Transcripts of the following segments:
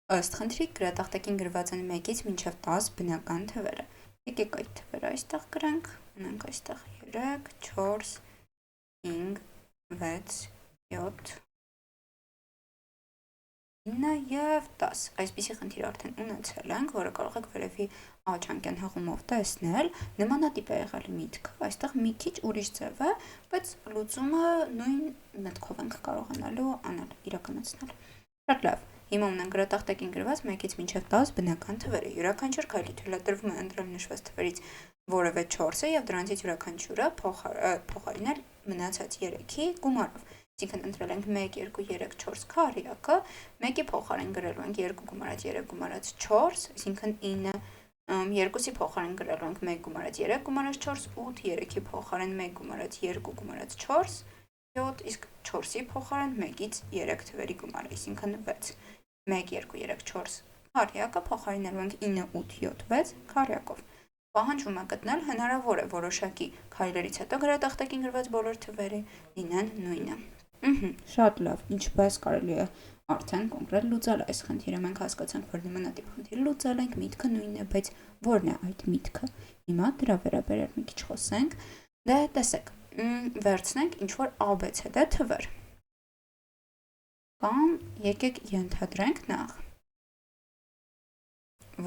Ըստ խնդրի գրատախտակին գրված են 1-ից մինչև 10 բնական թվերը։ Եկեք այդ թվերը այստեղ գրենք, ունենք այստեղ 3, 4, 5, 6, 7, 9 և 10։ Այսպիսի խնդիր արդեն ունեցել ենք, որը կարող եք վերևի աչանկյան հղումով տեսնել։ Նմանատիպ է եղել միտքը, այստեղ մի քիչ ուրիշ ձև է, բայց լուծումը նույն մտքով ենք կարողանալու անել, իրականացնել։ Շատ լավ։ Հիմա ունենք գրատախտակին գրված 1-ից մինչև 10 բնական թվերը։ Յուրաքանչյուր քայլի թույլատրվում է ընտրել նշված թվերից որևէ 4-ը եւ դրանցից յուրաքանչյուրը փոխարինել մնացած 3-ի գումարով։ Այսինքն ընտրել ենք 1, 2, 3, 4 քառյակը, 1-ի փոխարեն գրելու ենք 2 գումարած 3 գումարած 4, այսինքն 9, 2-ի փոխարեն գրելու ենք 1 գումարած 3 գումարած 4, 8, 3-ի փոխարեն 1 գումարած 2 գումարած 4, 7, իսկ 4-ի փոխարեն 1-ից 3 թվերի գումարը, այսինքն 6, 1, 2, 3, 4 քառյակը փոխարինելու ենք 9, 8, 7, 6 քառյակով։ Պահանջվում է գտնել հնարավոր է որոշակի քայլերից հետո գրատախտակին գրված բոլոր թվերը լինեն նույնը։ Շատ լավ, ինչպես կարելի է արդեն կոնկրետ լուծել այս խնդիրը։ Մենք հասկացանք, որ նմանատիպ խնդիր լուծել ենք, միտքը նույնն է, բայց ո՞րն է այդ միտքը։ Հիմա դրա վերաբերյալ մի քիչ խոսենք։ Դե տեսեք, վերցնենք ինչ-որ ABCD թվեր։ Կամ եկեք ենթադրենք նախ,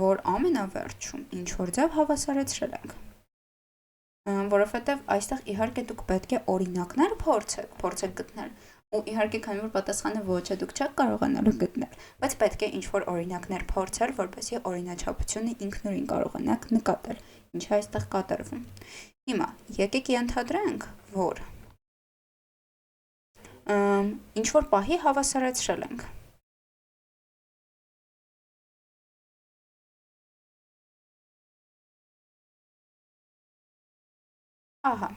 որ ամենավերջում ինչ-որ ձև հավասարեցրել ենք։ Որովհետև այստեղ իհարկե դուք պետք է օրինակներ փորձեք գտնել, ու իհարկե քանի որ պատասխանը ոչ է, դուք չեք կարողանալու գտնել, բայց պետք է ինչ-որ օրինակներ փորձել, որպեսզի օրինաչափությունը ինքնուրույն կարողանաք նկատել, ինչը այստեղ կատարվում։ Հիմա եկեք ենթադրենք, որ ինչ-որ պահի հավասարեցրել ենք։ Ահա։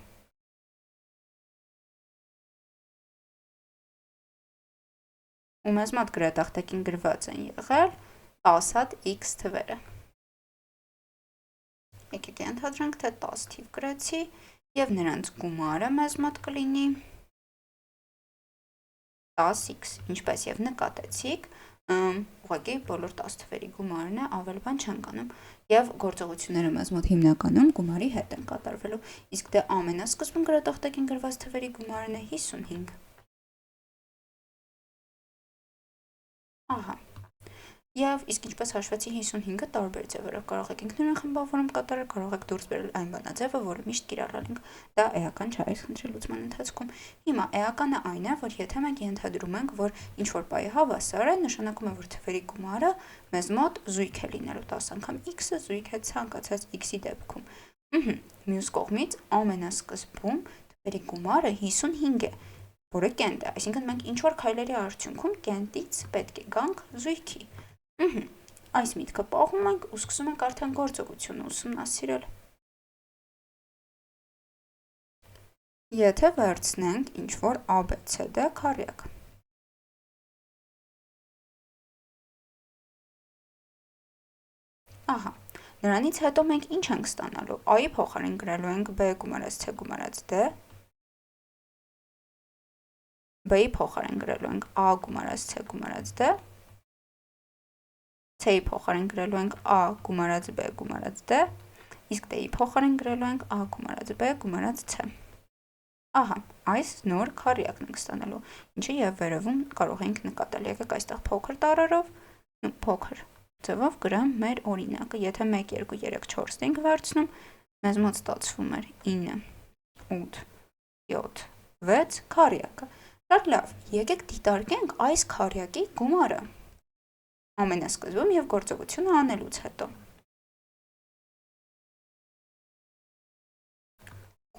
Ու մեզ մոտ գրատախտակին գրված են եղել 10 հատ x թվերը։ Եկեք ենթադրենք, թե 10 թիվ գրեցի և նրանց գումարը մեզ մոտ կլինի 10x, ինչպես և նկատեցիք, ուղղակի բոլոր 10 թվերի գումարն է, ավել բան չենք անում, և գործողությունները մեզ մոտ հիմնականում գումարի հետ են կատարվելու, իսկ դե ամենասկզբում գրատախտակին գրված թվերի գումարն է 55։ Ահա։ Եվ իսկ ինչպես հաշվեցի 55-ը տարբեր ձևերով կարող եք ինքնուրույն խմբավորում կատարել, կարող եք դուրս բերել այն բանաձևը, որը միշտ կիրառել ենք, դա էական չէ այս խնդրի լուծման ընթացքում։ Հիմա էականը այն է, որ եթե մենք ենթադրում ենք, որ ինչ-որ պահի հավասար է, նշանակում է, որ թվերի գումարը մեզ մոտ զույգ է լինելու, 10 անգամ x-ը զույգ է ցանկացած x-ի դեպքում։ Մյուս կողմից ամենասկզբում թվերի գումարը 55 է, որը կենտ է, այսինքն մենք ինչ-որ քայլերի արդյունքում կենտից պետք է գանք զույգի։ Այս միտքը պահում ենք ու սկսում ենք արդեն գործողությունը ուսումնասիրել։ Եթե վերցնենք ինչ-որ ABCD քառյակ։ Ահա, նրանից հետո մենք ինչ ենք ստանալու, A-ի փոխարեն գրելու ենք B գումարած C գումարած D, B-ի փոխարեն գրելու ենք A գումարած C գումարած D, C-ի փոխարեն գրելու ենք A գումարած B գումարած D, իսկ D-ի փոխարեն գրելու ենք A գումարած B գումարած C։ Ահա, այս նոր քառյակն ենք ստանալու, ինչը և վերևում կարող ենք նկատել, եկեք այստեղ փոքր տառերով, փոքր ձևով գրեմ մեր օրինակը, եթե 1, 2, 3, 4 ենք վերցնում, մեզ մոտ ստացվում էր 9, 8, 7, 6 քառյակը։ Շատ լավ, եկեք դիտարկենք այս քառյակի գումարը ամենասկզբում և գործողությունը անելուց հետո։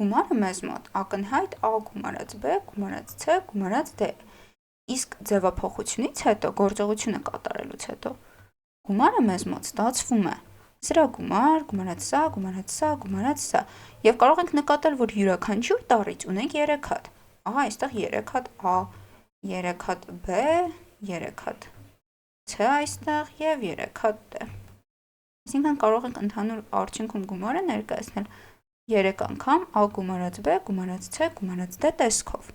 Գումարը մեզ մոտ ակնհայտ A գումարած B գումարած C գումարած D, իսկ ձևափոխությունից հետո, գործողությունը կատարելուց հետո, գումարը մեզ մոտ ստացվում է սրա գումար, գումարած սա, գումարած սա, գումարած սա, և կարող ենք նկատել, որ յուրաքանչյուր տառից ունենք 3 հատ, ահա այստեղ 3 հատ A, 3 հատ B, 3 հատ C այստեղ և 3 հատ D։ Այսինքն կարող ենք ընդհանուր արդյունքում գումարը ներկայացնել 3 անգամ A գումարած B գումարած C գումարած D տեսքով։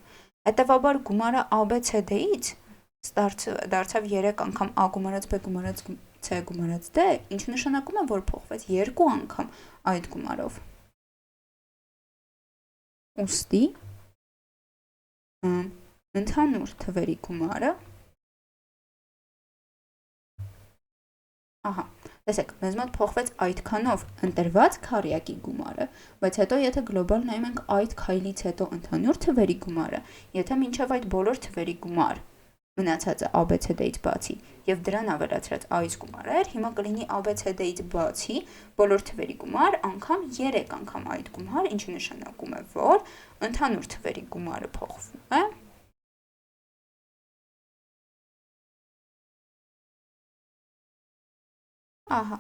Հետևաբար գումարը ABCD-ից դարձավ 3 անգամ a գումարած b գումարած c գումարած d, ինչ նշանակում է, որ փոխվեց 2 անգամ այդ գումարով։ Ուստի ընդհանուր թվերի գումարը ահա, տեսեք, մեզ մոտ փոխվեց այդքանով ընտրված քառյակի գումարը, բայց հետո եթե գլոբալ նայում ենք այդ քայլից հետո ընդհանուր թվերի գումարը, եթե մինչև այդ բոլոր թվերի գումար մնացածը ABCD-ից բացի եւ դրան ավելացրած a-ից գումարը էր, հիմա կլինի ABCD-ից բացի բոլոր թվերի գումար անգամ 3 անգամ այդ գումար, ինչը նշանակում է, որ ընդհանուր թվերի գումարը փոխվում է ահա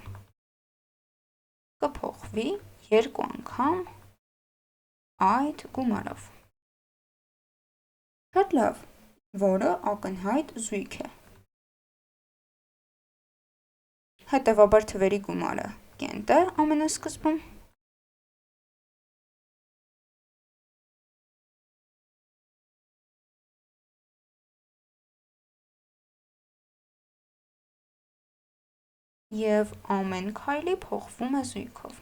կփոխվի 2 անգամ այդ գումարով։ Շատ լավ, որը ակնհայտ զույգ է։ Հետևաբար թվերի գումարը կենտ է ամենասկզբում։ Եվ ամեն քայլի փոխվում է զույգով։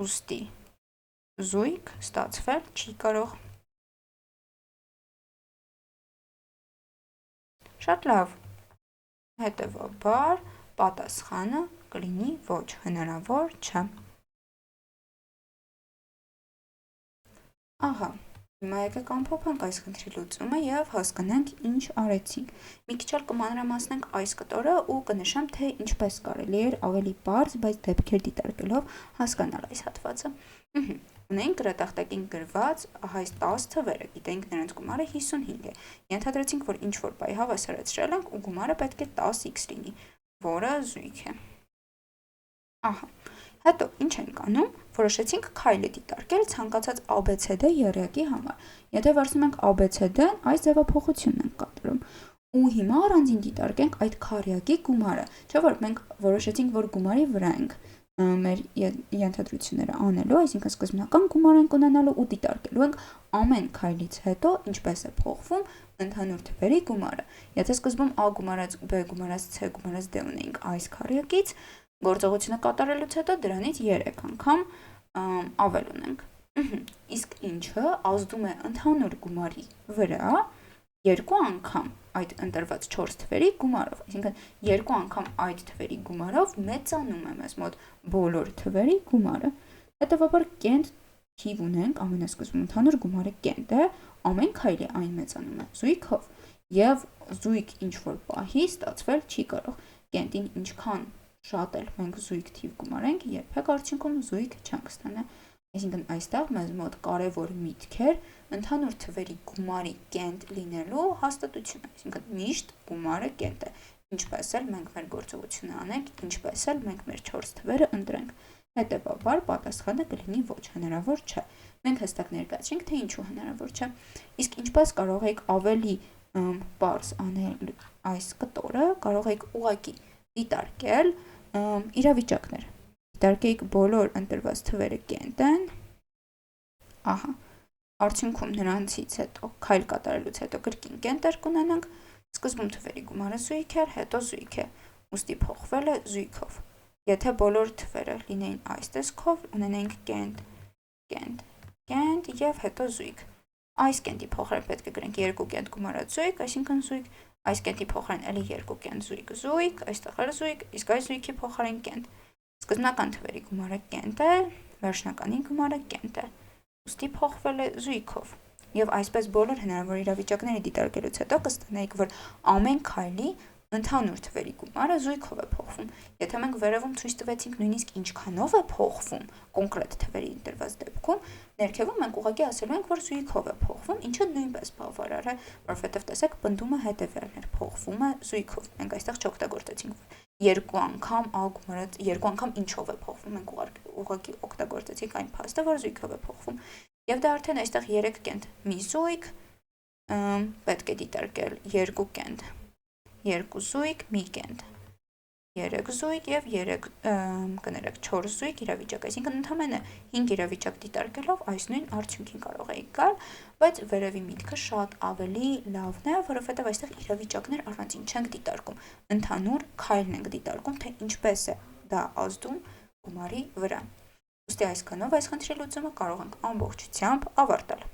Ուստի զույգ ստացվել չի կարող։ Շատ լավ։ Հետևաբար պատասխանը կլինի ոչ, հնարավոր չէ։ Ահա, հիմա եկեք ամփոփենք այս խնդրի լուծումը եւ հասկանանք ինչ արեցինք։ Մի քիչ էլ կմանրամասնենք այս կտորը ու կնշեմ, թե ինչպես կարելի էր ավելի պարզ, բայց դեպքեր դիտարկելով հասկանալ այս հատվածը։ Ունենք գրատախտակին գրված այս 10 թվերը, գիտենք նրանց գումարը 55 է։ Ենթադրեցինք, որ ինչ որ բայ հավասարացրել ենք ու գումարը պետք է 10x լինի, որը զույգ է։ Ահա։ Հետո ինչ ենք անում, որոշեցինք քայլը դիտարկել ցանկացած ABCD եռյակի համար։ Եթե վերցնում ենք ABCD-ն, այս ձևափոխությունն ենք կատարում։ Ու հիմա առանձին դիտարկենք այդ քառյակի գումարը, չէ՞ որ մենք որոշեցինք, որ գումարի վրա ենք մեր ենթադրությունները անելու, այսինքն սկզբնական գումար ենք ունենալու ու դիտարկելու ենք ամեն քայլից հետո ինչպես է փոխվում ընդհանուր թվերի գումարը։ Եթե սկզբում a գումարած b գումարած c գումարած d ունեինք այս քառյակից, գործողությունը կատարելուց հետո դրանից 3 անգամ ավել ունենք։ Իսկ ինչը ազդում է ընդհանուր գումարի վրա 2 անգամ այդ ընտրված 4 թվերի գումարով, այսինքն 2 անգամ այդ թվերի գումարով մեծանում է մեզ մոտ բոլոր թվերի գումարը։ Հետևաբար կենտ թիվ ունենք, ամենասկզբում ընդհանուր գումարը կենտ է, ամեն քայլի այն մեծանում է զույգով եւ զույգ ինչ որ պահի ստացվել չի կարող։ Կենտին ինչքան շատ էլ մենք զույգ թիվ գումարենք, երբեք արդյունքում զույգ չենք ստանա։ Այսինքն այստեղ մեզ մոտ կարևոր միտք էր ընդհանուր թվերի գումարի կենտ լինելու հաստատությունը, այսինքն միշտ գումարը կենտ է, ինչպես էլ մենք մեր գործողությունը անենք, ինչպես էլ մենք մեր 4 թվերը ընտրենք։ Հետևաբար պատասխանը կլինի ոչ, հնարավոր չէ։ Մենք հստակ ներկայացրինք, թե ինչու հնարավոր չէ։ Իսկ ինչպես կարող եք ավելի պարզ անել այս կտորը, կարող եք ուղղակի դիտարկել իրավիճակներ։ Դիտարկեիք բոլոր ընտրված թվերը կենտ են, ահա, արդյունքում նրանցից հետո քայլ կատարելուց հետո կրկին կենտեր կունենանք, սկզբում թվերի գումարը զույգ էր, հետո զույգ է, ուստի փոխվել է զույգով։ Եթե բոլոր թվերը լինեին այս տեսքով, ունենայինք կենտ, կենտ, կենտ եւ հետո զույգ։ Այս կենտի փոխարեն պետք է գրենք 2 կենտ գումարած զույգ, այսինքն զույգ, այս կենտի փոխարեն էլի 2 կենտ զույգ, զույգ, այստեղ էլ զույգ, իսկ այս զույգի փոխարեն կենտ։ Սկզբնական թվերի գումարը կենտ է, վերջնականի գումարը կենտ է։ Ուստի փոխվել է զույգով։ Եվ այսպես բոլոր հնարավոր իրավիճակները դիտարկելուց հետո կստանայիք, որ ամեն քայլի ընդհանուր թվերի գումարը զույգով է փոխվում։ Եթե մենք վերևում ցույց տվեցինք նույնիսկ ինչքանով է փոխվում կոնկրետ թվերի ընտրված դեպքում, ներքևում մենք ուղղակի ասելու ենք, որ զույգով է փոխվում, ինչը նույնպես բավարար է, որովհետև տեսեք, պնդումը հետևյալն էր, փոխվում է զույգով։ Մենք այստեղ չօգտագործեցինք 2 անգամ a գումարած 2 անգամ ինչով է փոխվում, մենք ուղղակի օգտագործեցինք այն փաստը, որ զույգով է փոխվում։ Եվ դա արդեն այստեղ 3 կենտ մի զույգ, պետք է դիտարկել 2 կենտ 2 զույգ մի կենտ 3 զույգ եւ 4 զույգ իրավիճակ, այսինքն ընդամենը 5 իրավիճակ դիտարկելով այս նույն արդյունքին կարող էիք գալ, բայց վերևի միտքը շատ ավելի լավն է, որովհետեւ այստեղ իրավիճակներ առանձին չենք դիտարկում, ընդհանուր քայլն ենք դիտարկում, թե ինչպես է դա ազդում գումարի վրա։ Ուստի այսքանով այս խնդրի լուծումը կարող ենք ամբողջությամբ ավարտել։